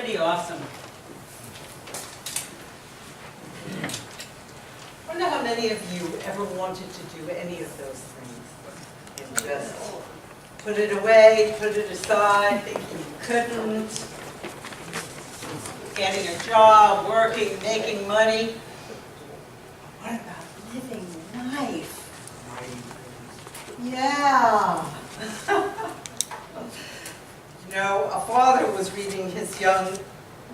pretty awesome. I wonder how many of you ever wanted to do any of those things and just put it away, put it aside, thinking you couldn't, getting a job, working, making money. What about living life? Yeah. You know, a father was reading his young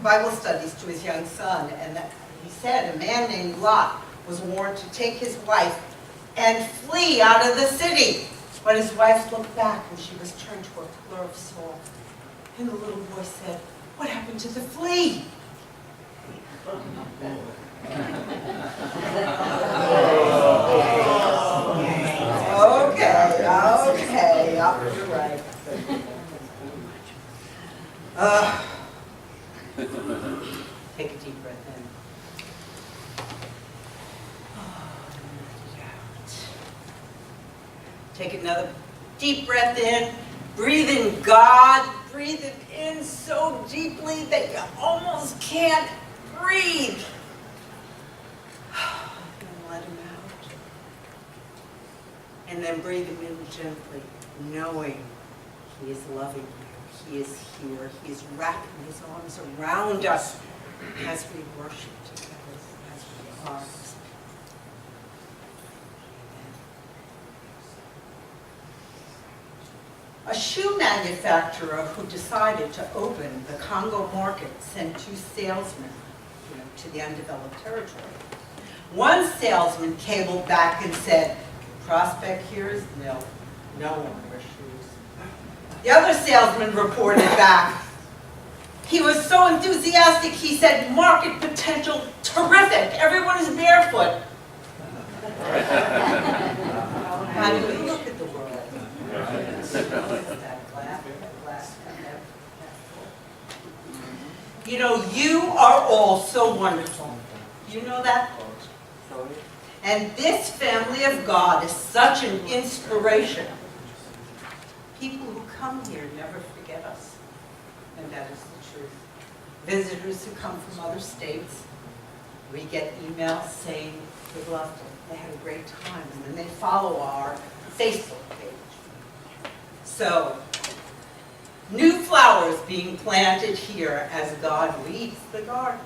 Bible studies to his young son, and he said a man named Lot was warned to take his wife and flee out of the city. But his wife looked back and she was turned to a pillar of salt. And the little boy said, "What happened to the flea?" Okay, you're right. Take a deep breath in. Take another deep breath in. Breathe in God. Breathe it in so deeply that you almost can't breathe. And let him out. And then breathe him in gently, knowing He is loving you. He is here. He is wrapping His arms around us as we worship together, as we are. A shoe manufacturer who decided to open the Congo market sent 2 salesmen to the undeveloped territory. One salesman cabled back and said, "Prospect here is nil. No one wears shoes." The other salesman reported back. He was so enthusiastic, he said, "Market potential terrific. Everyone is barefoot." How do we look at the world? You know, you are all so wonderful. You know that? And this family of God is such an inspiration. People who come here never forget us. And that is the truth. Visitors who come from other states, we get emails saying they loved it. They had a great time. And then they follow our Facebook page. So, new flowers being planted here as God weeds the garden.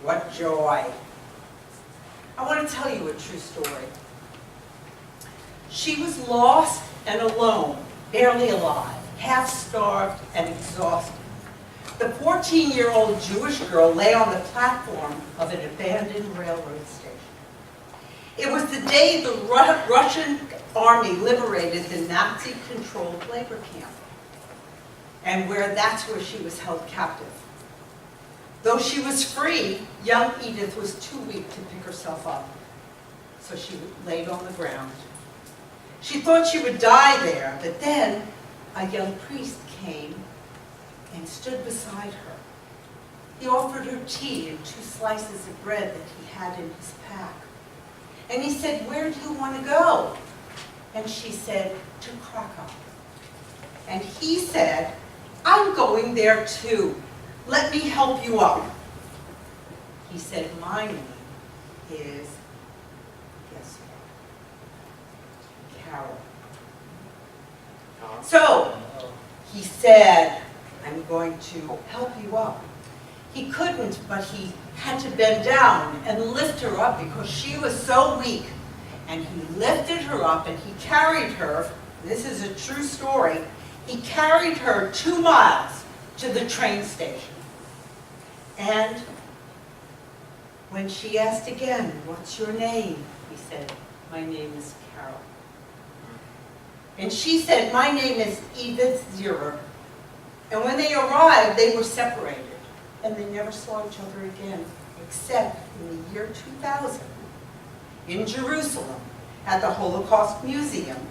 What joy. I want to tell you a true story. She was lost and alone, barely alive, half-starved and exhausted. The 14-year-old Jewish girl lay on the platform of an abandoned railroad station. It was the day the Russian army liberated the Nazi-controlled labor camp, and that's where she was held captive. Though she was free, young Edith was too weak to pick herself up, so she laid on the ground. She thought she would die there, but then a young priest came and stood beside her. He offered her tea and 2 slices of bread that he had in his pack. And he said, "Where do you want to go?" And she said, "To Krakow." And he said, "I'm going there too. Let me help you up." He said, "My name is," guess what? Carol. So he said, "I'm going to help you up." He couldn't, but he had to bend down and lift her up because she was so weak. And he lifted her up and he carried her, this is a true story, he carried her 2 miles to the train station. And when she asked again, "What's your name?" he said, "My name is Carol." And she said, "My name is Edith Zierer." And when they arrived, they were separated. And they never saw each other again, except in the year 2000. In Jerusalem, at the Holocaust Museum,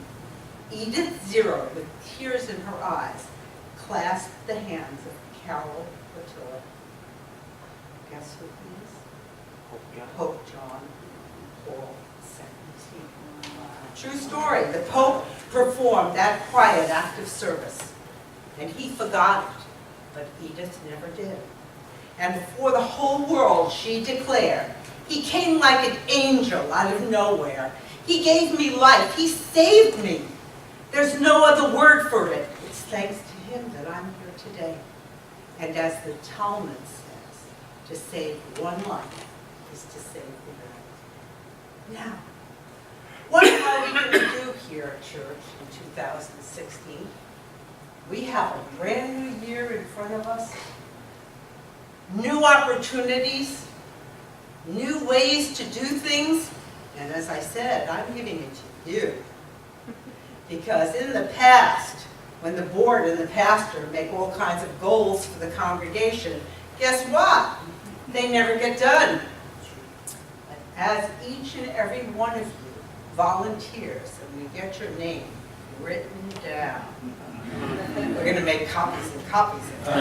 Edith Zierer, with tears in her eyes, clasped the hands of Carol Wojtyla. Guess who he is? Pope John Paul II. True story. The Pope performed that quiet act of service, and he forgot it. but Edith never did. And before the whole world, she declared, "He came like an angel out of nowhere. He gave me life. He saved me. There's no other word for it. It's thanks to him that I'm here today." And as the Talmud says, to save one life is to save the world. Now, what are we going to do here at church in 2016? We have a brand new year in front of us. New opportunities, new ways to do things. And as I said, I'm giving it to you. Because in the past, when the board and the pastor make all kinds of goals for the congregation, guess what? They never get done. But as each and every one of you volunteers, and we get your name written down, we're going to make copies and copies of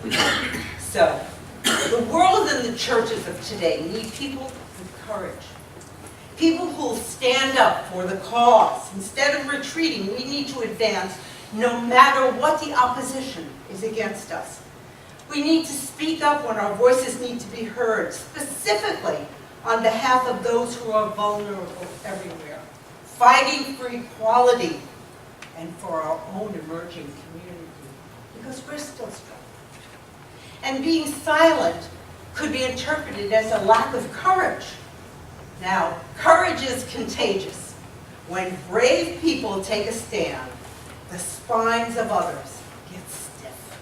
it. So, the world and the churches of today need people with courage. People who will stand up for the cause. Instead of retreating, we need to advance no matter what the opposition is against us. We need to speak up when our voices need to be heard, specifically on behalf of those who are vulnerable everywhere, fighting for equality and for our own emerging community, because we're still struggling. And being silent could be interpreted as a lack of courage. Now, courage is contagious. When brave people take a stand, the spines of others get stiff.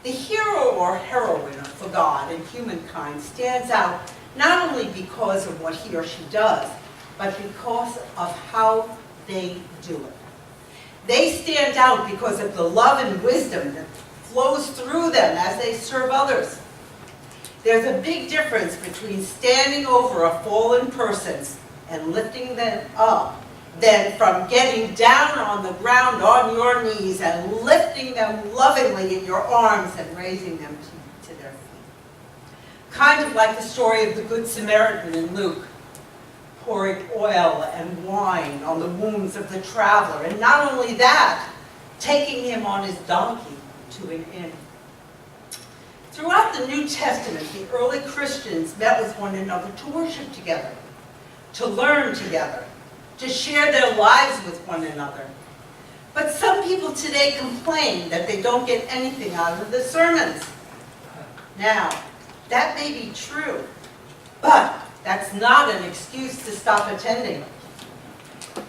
The hero or heroine for God and humankind stands out not only because of what he or she does, but because of how they do it. They stand out because of the love and wisdom that flows through them as they serve others. There's a big difference between standing over a fallen person and lifting them up than from getting down on the ground on your knees and lifting them lovingly in your arms and raising them to their feet. Kind of like the story of the Good Samaritan in Luke, pouring oil and wine on the wounds of the traveler, and not only that, taking him on his donkey to an inn. Throughout the New Testament, the early Christians met with one another to worship together, to learn together, to share their lives with one another. But some people today complain that they don't get anything out of the sermons. Now, that may be true, but that's not an excuse to stop attending.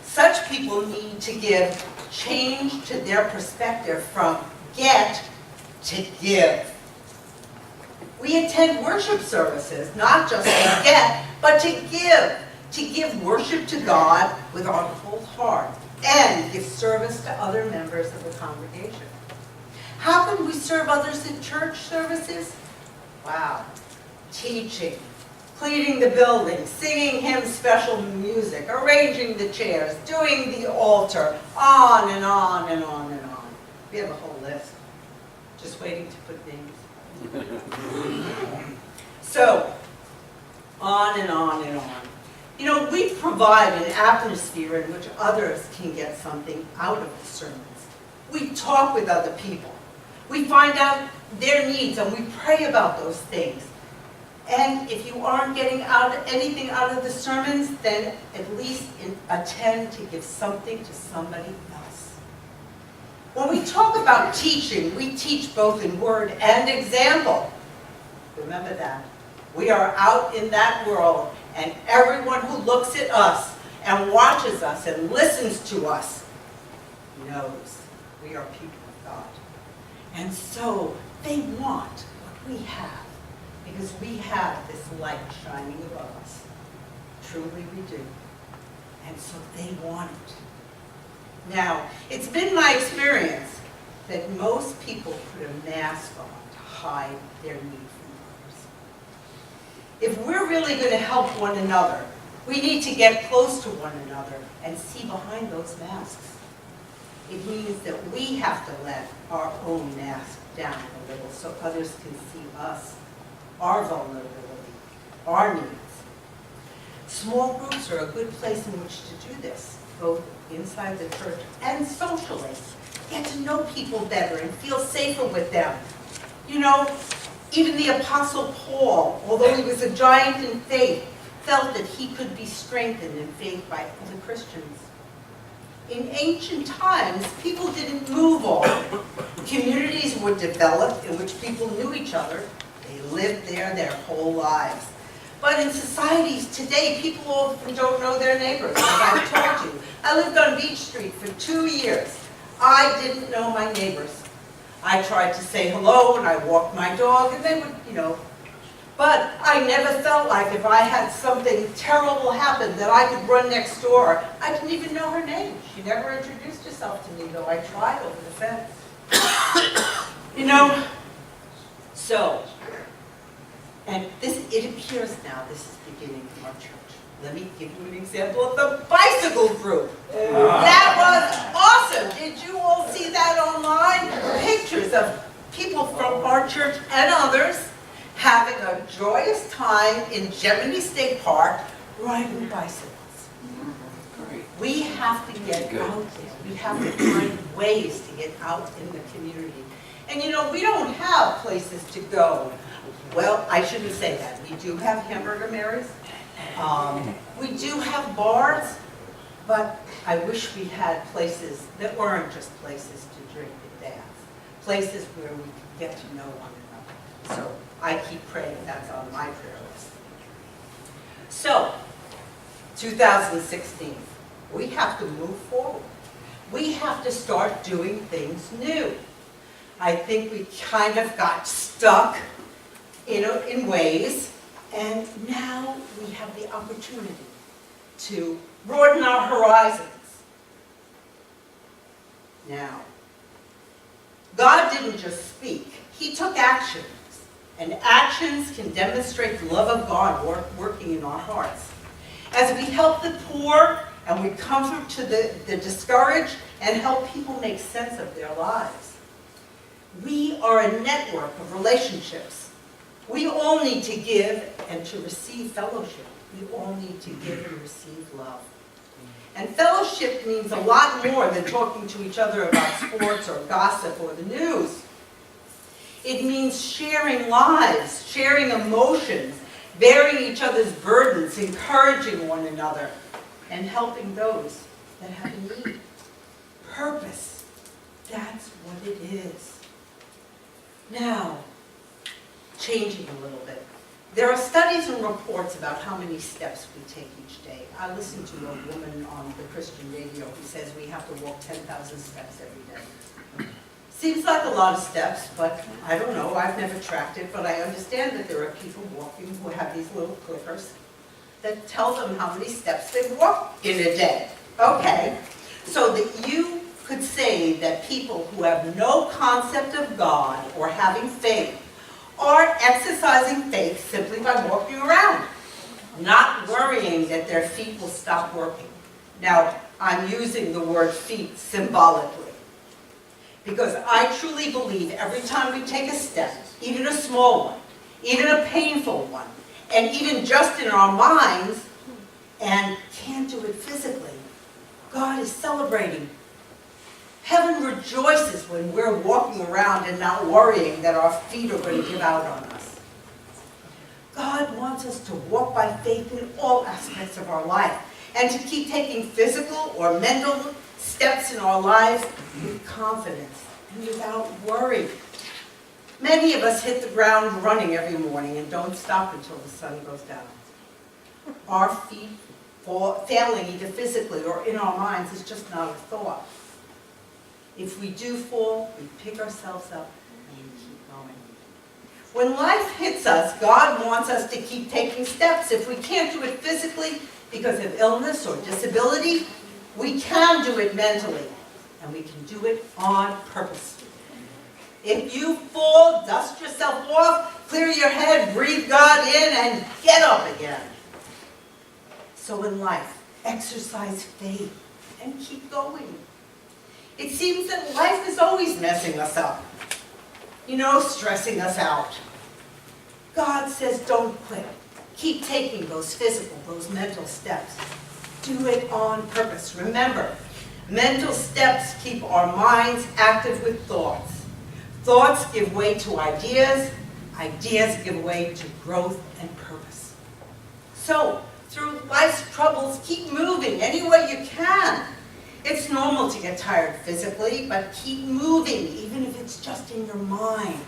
Such people need to give change to their perspective from get to give. We attend worship services, not just to get, but to give worship to God with our whole heart, and give service to other members of the congregation. How can we serve others in church services? Wow. Teaching, cleaning the building, singing hymn special music, arranging the chairs, doing the altar, on and on and on and on. We have a whole list, just waiting to put names. So, on and on and on. You know, we provide an atmosphere in which others can get something out of the sermons. We talk with other people. We find out their needs and we pray about those things. And if you aren't getting anything out of the sermons, then at least attend to give something to somebody else. When we talk about teaching, we teach both in word and example. Remember that. We are out in that world, and everyone who looks at us and watches us and listens to us knows we are people of God. And so they want what we have, because we have this light shining above us. Truly we do. And so they want it. Now, it's been my experience that most people put a mask on to hide their need from others. If we're really going to help one another, we need to get close to one another and see behind those masks. It means that we have to let our own mask down a little so others can see us, our vulnerability, our needs. Small groups are a good place in which to do this, both inside the church and socially. get to know people better and feel safer with them. You know, even the Apostle Paul, although he was a giant in faith, felt that he could be strengthened in faith by other Christians. In ancient times, people didn't move often. Communities were developed in which people knew each other. They lived there their whole lives. But in societies today, people often don't know their neighbors. As I've told you, I lived on Beach Street for 2 years. I didn't know my neighbors. I tried to say hello when I walked my dog, and they would, but I never felt like if I had something terrible happen that I could run next door. I didn't even know her name. She never introduced herself to me, though I tried over the fence. And it appears now this is beginning from our church. Let me give you an example of the bicycle group. That was awesome. Did you all see that online? Pictures of people from our church and others having a joyous time in Gemini State Park riding bicycles. We have to get out there. We have to find ways to get out in the community. And we don't have places to go. Well, I shouldn't say that. We do have Hamburger Mary's. We do have bars, but I wish we had places that weren't just places to drink and dance. Places where we could get to know one another. So I keep praying that's on my prayer list. So, 2016, we have to move forward. We have to start doing things new. I think we kind of got stuck, in ways, and now we have the opportunity to broaden our horizons. Now, God didn't just speak, He took actions. And actions can demonstrate the love of God working in our hearts. As we help the poor and we comfort to the discouraged and help people make sense of their lives. We are a network of relationships. We all need to give and to receive fellowship. We all need to give and receive love. And fellowship means a lot more than talking to each other about sports or gossip or the news. It means sharing lives, sharing emotions, bearing each other's burdens, encouraging one another, and helping those that have a need. Purpose, that's what it is. Now, changing a little bit. There are studies and reports about how many steps we take each day. I listen to a woman on the Christian radio who says we have to walk 10,000 steps every day. Seems like a lot of steps, but I don't know, I've never tracked it, but I understand that there are people walking who have these little clickers that tell them how many steps they walk in a day. Okay, so that you could say that people who have no concept of God or having faith are exercising faith simply by walking around, not worrying that their feet will stop working. Now, I'm using the word feet symbolically, because I truly believe every time we take a step, even a small one, even a painful one, and even just in our minds, and can't do it physically, God is celebrating. Heaven rejoices when we're walking around and not worrying that our feet are going to give out on us. God wants us to walk by faith in all aspects of our life, and to keep taking physical or mental steps in our lives with confidence and without worry. Many of us hit the ground running every morning and don't stop until the sun goes down. Our feet failing either physically or in our minds is just not a thought. If we do fall, we pick ourselves up and we keep going. When life hits us, God wants us to keep taking steps. If we can't do it physically because of illness or disability, we can do it mentally, and we can do it on purpose. If you fall, dust yourself off, clear your head, breathe God in, and get up again. So in life, exercise faith and keep going. It seems that life is always messing us up, stressing us out. God says don't quit. Keep taking those physical, those mental steps. Do it on purpose. Remember, Mental steps keep our minds active with thoughts. Thoughts give way to ideas. Ideas give way to growth and purpose. So, through life's troubles, keep moving any way you can. It's normal to get tired physically, but keep moving, even if it's just in your mind,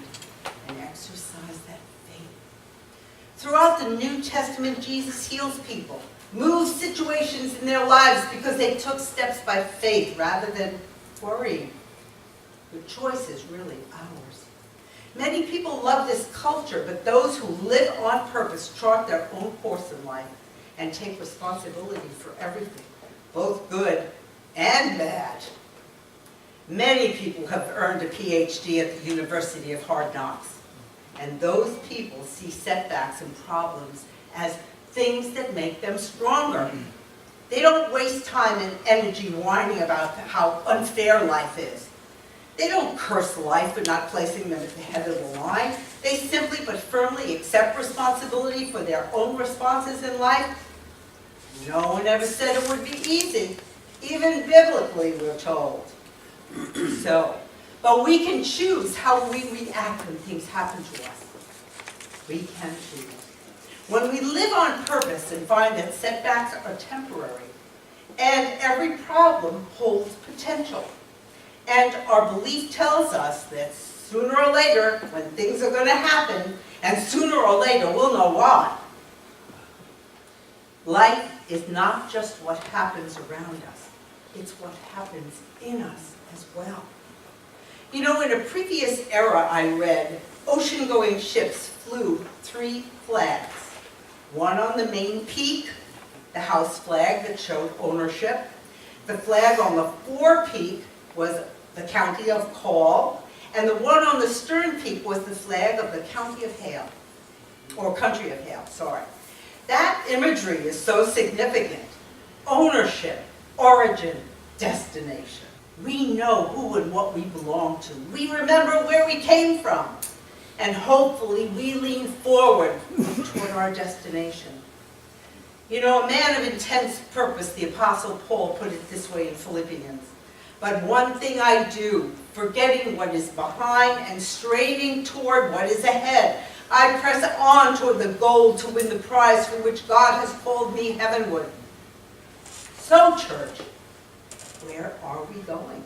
and exercise that faith. Throughout the New Testament, Jesus heals people, moves situations in their lives because they took steps by faith rather than worrying. The choice is really ours. Many people love this culture, but those who live on purpose chart their own course in life and take responsibility for everything, both good and bad. Many people have earned a PhD at the University of Hard Knocks, and those people see setbacks and problems as things that make them stronger. They don't waste time and energy whining about how unfair life is. They don't curse life for not placing them at the head of the line. They simply but firmly accept responsibility for their own responses in life. No one ever said it would be easy. Even biblically, we're told. But we can choose how we react when things happen to us. We can choose. When we live on purpose and find that setbacks are temporary, and every problem holds potential, and our belief tells us that sooner or later, when things are going to happen, and sooner or later we'll know why. Life is not just what happens around us, it's what happens in us as well. You know, in a previous era I read, ocean-going ships flew 3 flags. One on the main peak, the house flag that showed ownership. The flag on the forepeak was the county of Call, and the one on the stern peak was the flag of the county of Hale, or country of Hale, sorry. That imagery is so significant. Ownership, origin, destination. We know who and what we belong to. We remember where we came from. And hopefully we lean forward toward our destination. You know, a man of intense purpose, the Apostle Paul put it this way in Philippians. But one thing I do, forgetting what is behind and straining toward what is ahead, I press on toward the goal to win the prize for which God has called me heavenward. So, church, where are we going?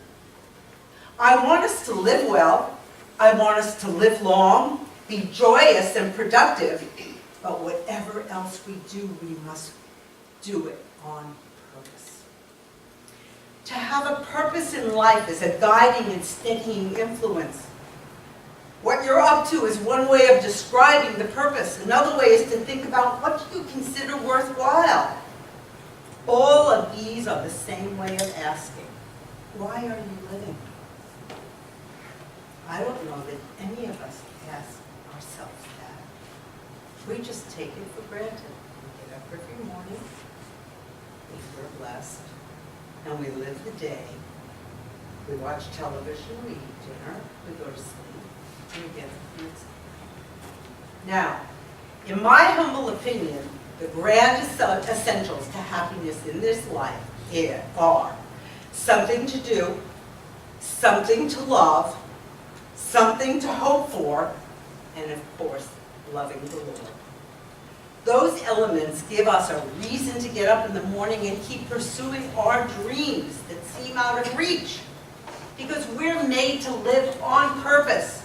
I want us to live well. I want us to live long, be joyous and productive, but whatever else we do, we must do it on purpose. To have a purpose in life is a guiding and steadying influence. What you're up to is one way of describing the purpose. Another way is to think about what do you consider worthwhile. All of these are the same way of asking, why are you living? I don't know that any of us ask ourselves that. We just take it for granted. We get up every morning, we're blessed, and we live the day. We watch television, we eat dinner, we go to sleep, and we get up the next day. Now, in my humble opinion, the grand essentials to happiness in this life are something to do, something to love, something to hope for, and of course, loving the Lord. Those elements give us a reason to get up in the morning and keep pursuing our dreams that seem out of reach, because we're made to live on purpose.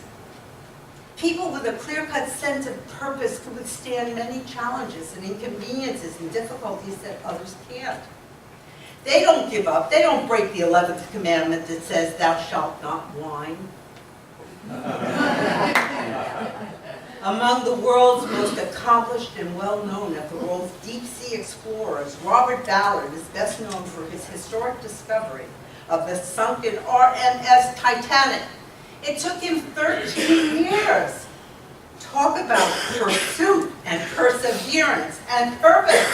People with a clear-cut sense of purpose can withstand many challenges and inconveniences and difficulties that others can't. They don't give up. They don't break the 11th commandment that says, "Thou shalt not whine." Among the world's most accomplished and well-known of the world's deep-sea explorers, Robert Ballard is best known for his historic discovery of the sunken RMS Titanic. It took him 13 years. Talk about pursuit and perseverance and purpose.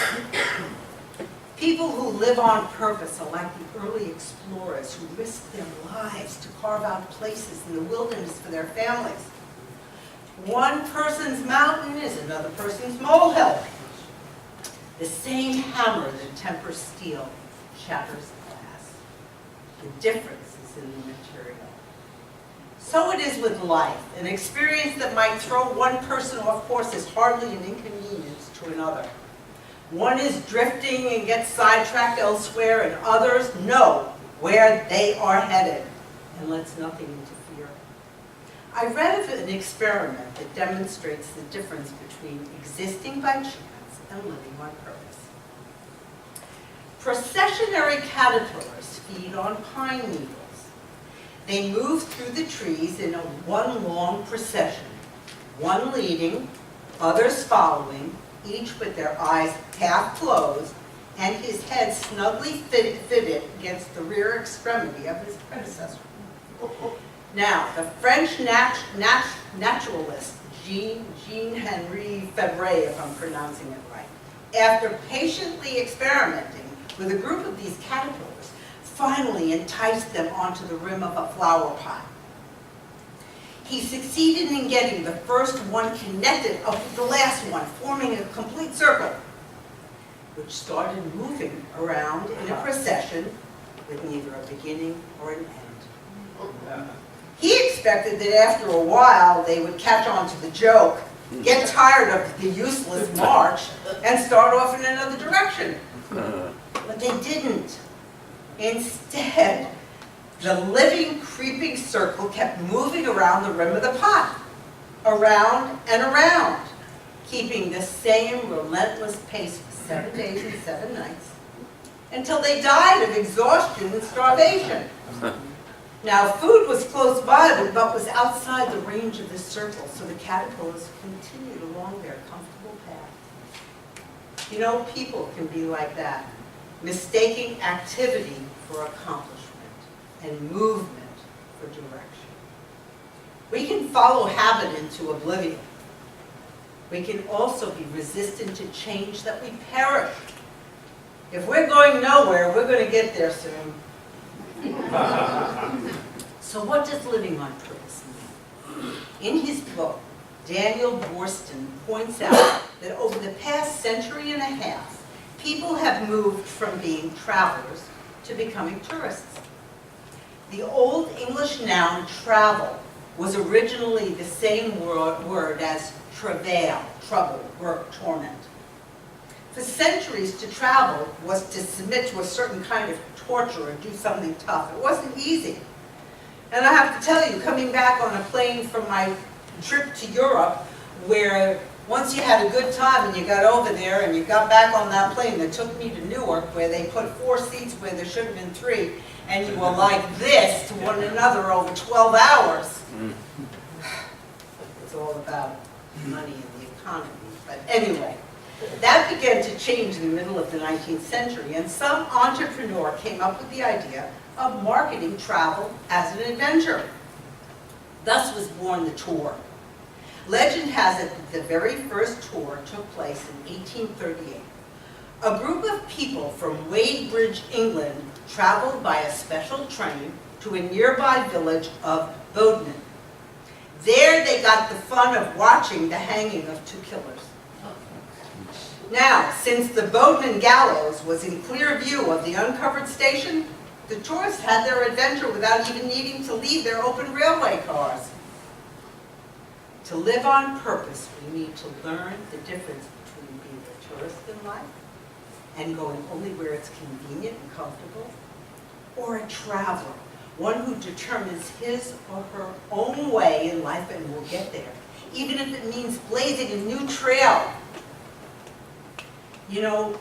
People who live on purpose are like the early explorers who risked their lives to carve out places in the wilderness for their families. One person's mountain is another person's molehill. The same hammer that tempers steel shatters glass. The difference is in the material. So it is with life. An experience that might throw one person off course is hardly an inconvenience to another. One is drifting and gets sidetracked elsewhere, and others know where they are headed and lets nothing interfere. I read of an experiment that demonstrates the difference between existing by chance and living on purpose. Processionary caterpillars feed on pine needles. They move through the trees in one long procession, one leading, others following, each with their eyes half closed and his head snugly fitted against the rear extremity of his predecessor. Now, the French naturalist Jean-Henri Fabre, if I'm pronouncing it right, after patiently experimenting with a group of these caterpillars, finally enticed them onto the rim of a flower pot. He succeeded in getting the first one connected up with the last one, forming a complete circle, which started moving around in a procession with neither a beginning or an end. He expected that after a while they would catch on to the joke, get tired of the useless march, and start off in another direction. But they didn't. Instead, the living, creeping circle kept moving around the rim of the pot, around and around, keeping the same relentless pace for 7 days and 7 nights, until they died of exhaustion and starvation. Now, food was close by, but was outside the range of this circle, so the caterpillars continued along their comfortable path. You know, people can be like that, mistaking activity for accomplishment and movement for direction. We can follow habit into oblivion. We can also be resistant to change that we perish. If we're going nowhere, we're going to get there soon. So what does living on purpose mean? In his book, Daniel Boorstin points out that over the past century and a half, people have moved from being travelers to becoming tourists. The Old English noun travel was originally the same word as travail, trouble, work, torment. For centuries, to travel was to submit to a certain kind of torture or do something tough. It wasn't easy. And I have to tell you, coming back on a plane from my trip to Europe, where once you had a good time and you got over there and you got back on that plane that took me to Newark, where they put 4 seats where there should have been 3, and you were like this to one another over 12 hours. It's all about money and the economy. But anyway, that began to change in the middle of the 19th century, and some entrepreneur came up with the idea of marketing travel as an adventure. Thus was born the tour. Legend has it that the very first tour took place in 1838. A group of people from Wadebridge, England, traveled by a special train to a nearby village of Bodenham. There they got the fun of watching the hanging of 2 killers. Now, since the Bodenham gallows was in clear view of the uncovered station, the tourists had their adventure without even needing to leave their open railway cars. To live on purpose, we need to learn the difference between being a tourist in life and going only where it's convenient and comfortable, or a traveler, one who determines his or her own way in life and will get there, even if it means blazing a new trail. You know,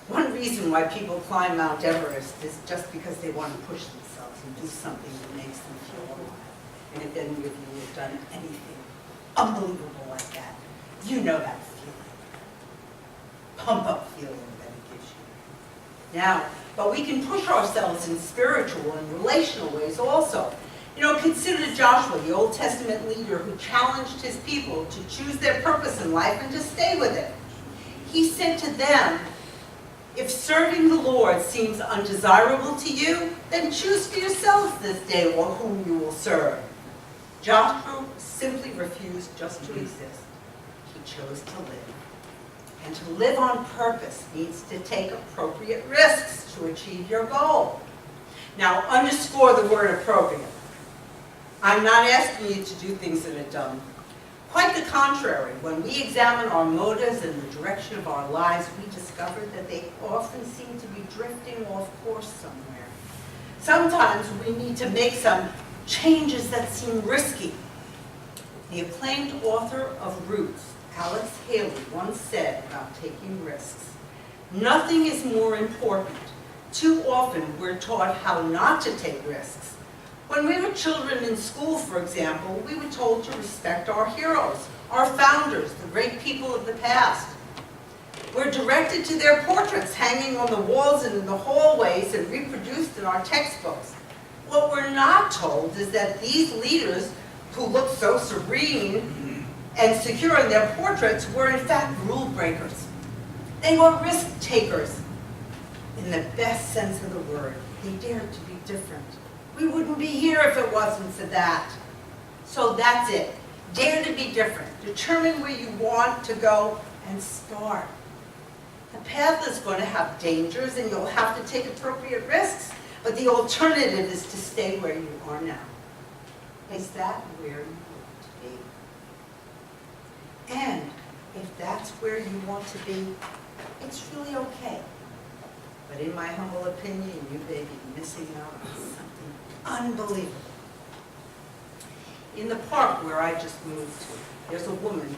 one reason why people climb Mount Everest is just because they want to push themselves and do something that makes them feel alive. And if any of you have done anything unbelievable like that, you know that feeling. Pump-up feeling that it gives you. Now, but we can push ourselves in spiritual and relational ways also. You know, consider Joshua, the Old Testament leader who challenged his people to choose their purpose in life and to stay with it. He said to them, if serving the Lord seems undesirable to you, then choose for yourselves this day whom you will serve. Joshua simply refused just to exist. He chose to live. And to live on purpose means to take appropriate risks to achieve your goal. Now, underscore the word appropriate. I'm not asking you to do things that are dumb. Quite the contrary, when we examine our motives and the direction of our lives, we discover that they often seem to be drifting off course somewhere. Sometimes we need to make some changes that seem risky. The acclaimed author of Roots, Alex Haley, once said about taking risks, "Nothing is more important. Too often we're taught how not to take risks. When we were children in school, for example, we were told to respect our heroes, our founders, the great people of the past. We're directed to their portraits hanging on the walls and in the hallways and reproduced in our textbooks. What we're not told is that these leaders who looked so serene and secure in their portraits were in fact rule breakers. They were risk takers. In the best sense of the word, they dared to be different. We wouldn't be here if it wasn't for that." So that's it. Dare to be different. Determine where you want to go and start. The path is going to have dangers and you'll have to take appropriate risks, but the alternative is to stay where you are now. Is that where you want to be? And if that's where you want to be, it's really okay. But in my humble opinion, you may be missing out on something unbelievable. In the park where I just moved to, there's a woman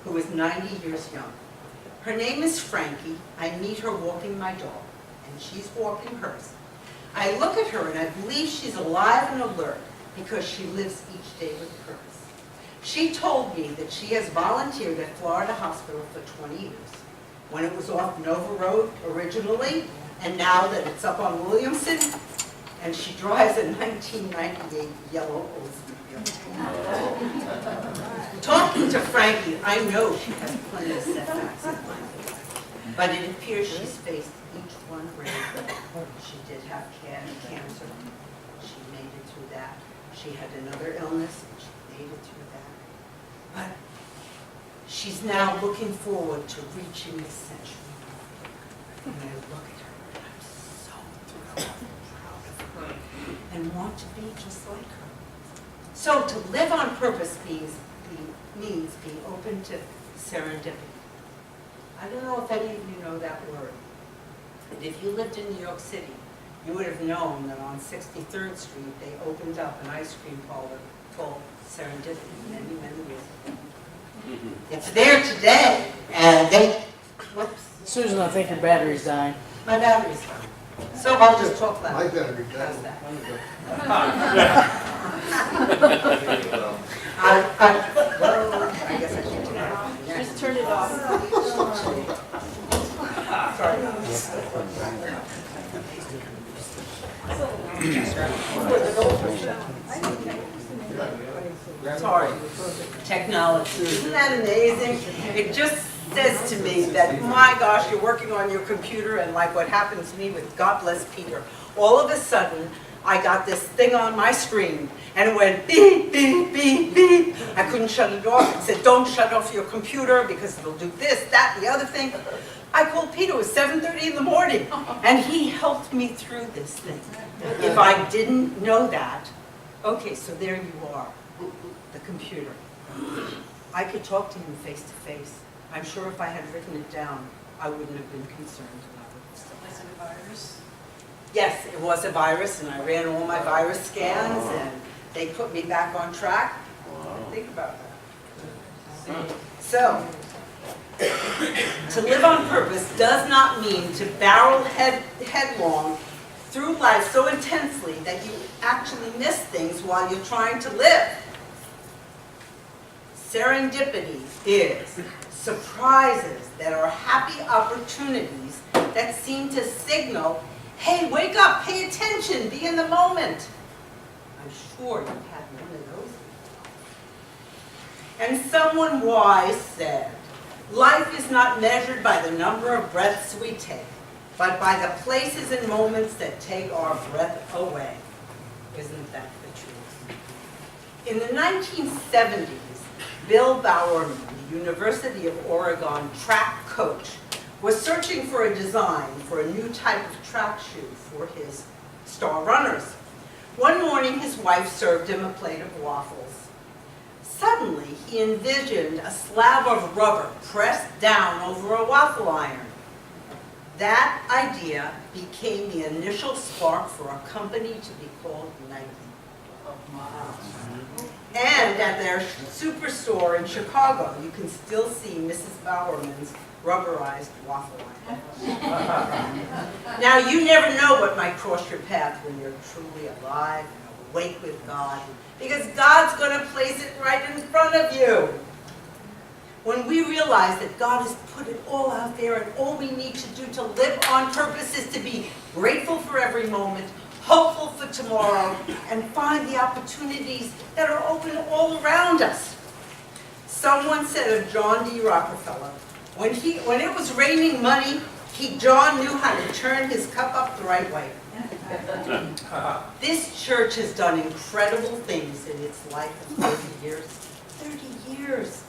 who is 90 years young. Her name is Frankie. I meet her walking my dog, and she's walking hers. I look at her and I believe she's alive and alert because she lives each day with purpose. She told me that she has volunteered at Florida Hospital for 20 years, when it was off Nova Road originally, and now that it's up on Williamson, and she drives a 1998 yellow Oldsmobile. Talking to Frankie, I know she has plenty of setbacks in life, but it appears she's faced each one bravely. She did have cancer. She made it through that. She had another illness, and she made it through that. But she's now looking forward to reaching the century. And I look at her, and I'm so thrilled and proud of her, and want to be just like her. So to live on purpose means be open to serendipity. I don't know if any of you know that word. But if you lived in New York City, you would have known that on 63rd Street, they opened up an ice cream parlor called Serendipity many, many years ago. It's there today, and whoops. Susan, I think your battery's dying. My battery's dying. So I'll just talk loud. My battery died. How's that? Well, I guess I should do that. Just turn it off. Sorry. Sorry. Technology. Isn't that amazing? It just says to me that, my gosh, you're working on your computer, and like what happened to me with God Bless Peter, all of a sudden, I got this thing on my screen, and it went beep, beep, beep, beep. I couldn't shut it off. It said, don't shut off your computer because it'll do this, that, the other thing. I called Peter, it was 7:30 in the morning, and he helped me through this thing. If I didn't know that, okay, so there you are, the computer. I could talk to him face to face. I'm sure if I had written it down, I wouldn't have been concerned about it. Was it a virus? Yes, it was a virus, and I ran all my virus scans, and they put me back on track. Think about that. So, to live on purpose does not mean to barrel headlong through life so intensely that you actually miss things while you're trying to live. Serendipity is surprises that are happy opportunities that seem to signal, hey, wake up, pay attention, be in the moment. I'm sure you've had one of those. And someone wise said, life is not measured by the number of breaths we take, but by the places and moments that take our breath away. Isn't that the truth? In the 1970s, Bill Bowerman, the University of Oregon track coach, was searching for a design for a new type of track shoe for his Star Runners. One morning, his wife served him a plate of waffles. Suddenly, he envisioned a slab of rubber pressed down over a waffle iron. That idea became the initial spark for a company to be called Nike. And at their superstore in Chicago, you can still see Mrs. Bowerman's rubberized waffle iron. Now, you never know what might cross your path when you're truly alive and awake with God, because God's going to place it right in front of you. When we realize that God has put it all out there and all we need to do to live on purpose is to be grateful for every moment, hopeful for tomorrow, and find the opportunities that are open all around us. Someone said of John D. Rockefeller, when it was raining money, John knew how to turn his cup up the right way. This church has done incredible things in its life of 30 years. 30 years.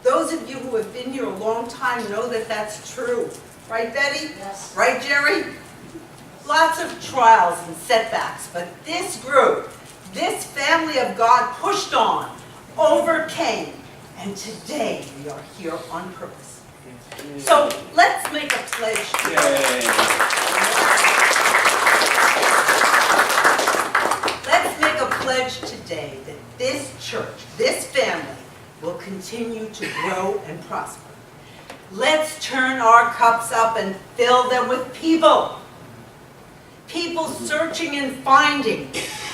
Those of you who have been here a long time know that that's true. Right, Betty? Yes. Right, Jerry? Lots of trials and setbacks, but this group, this family of God pushed on, overcame, and today we are here on purpose. So let's make a pledge. Let's make a pledge today that this church, this family, will continue to grow and prosper. Let's turn our cups up and fill them with people. People searching and finding,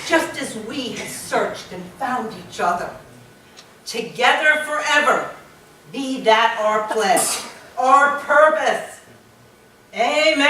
just as we have searched and found each other. Together forever, be that our pledge, our purpose. Amen.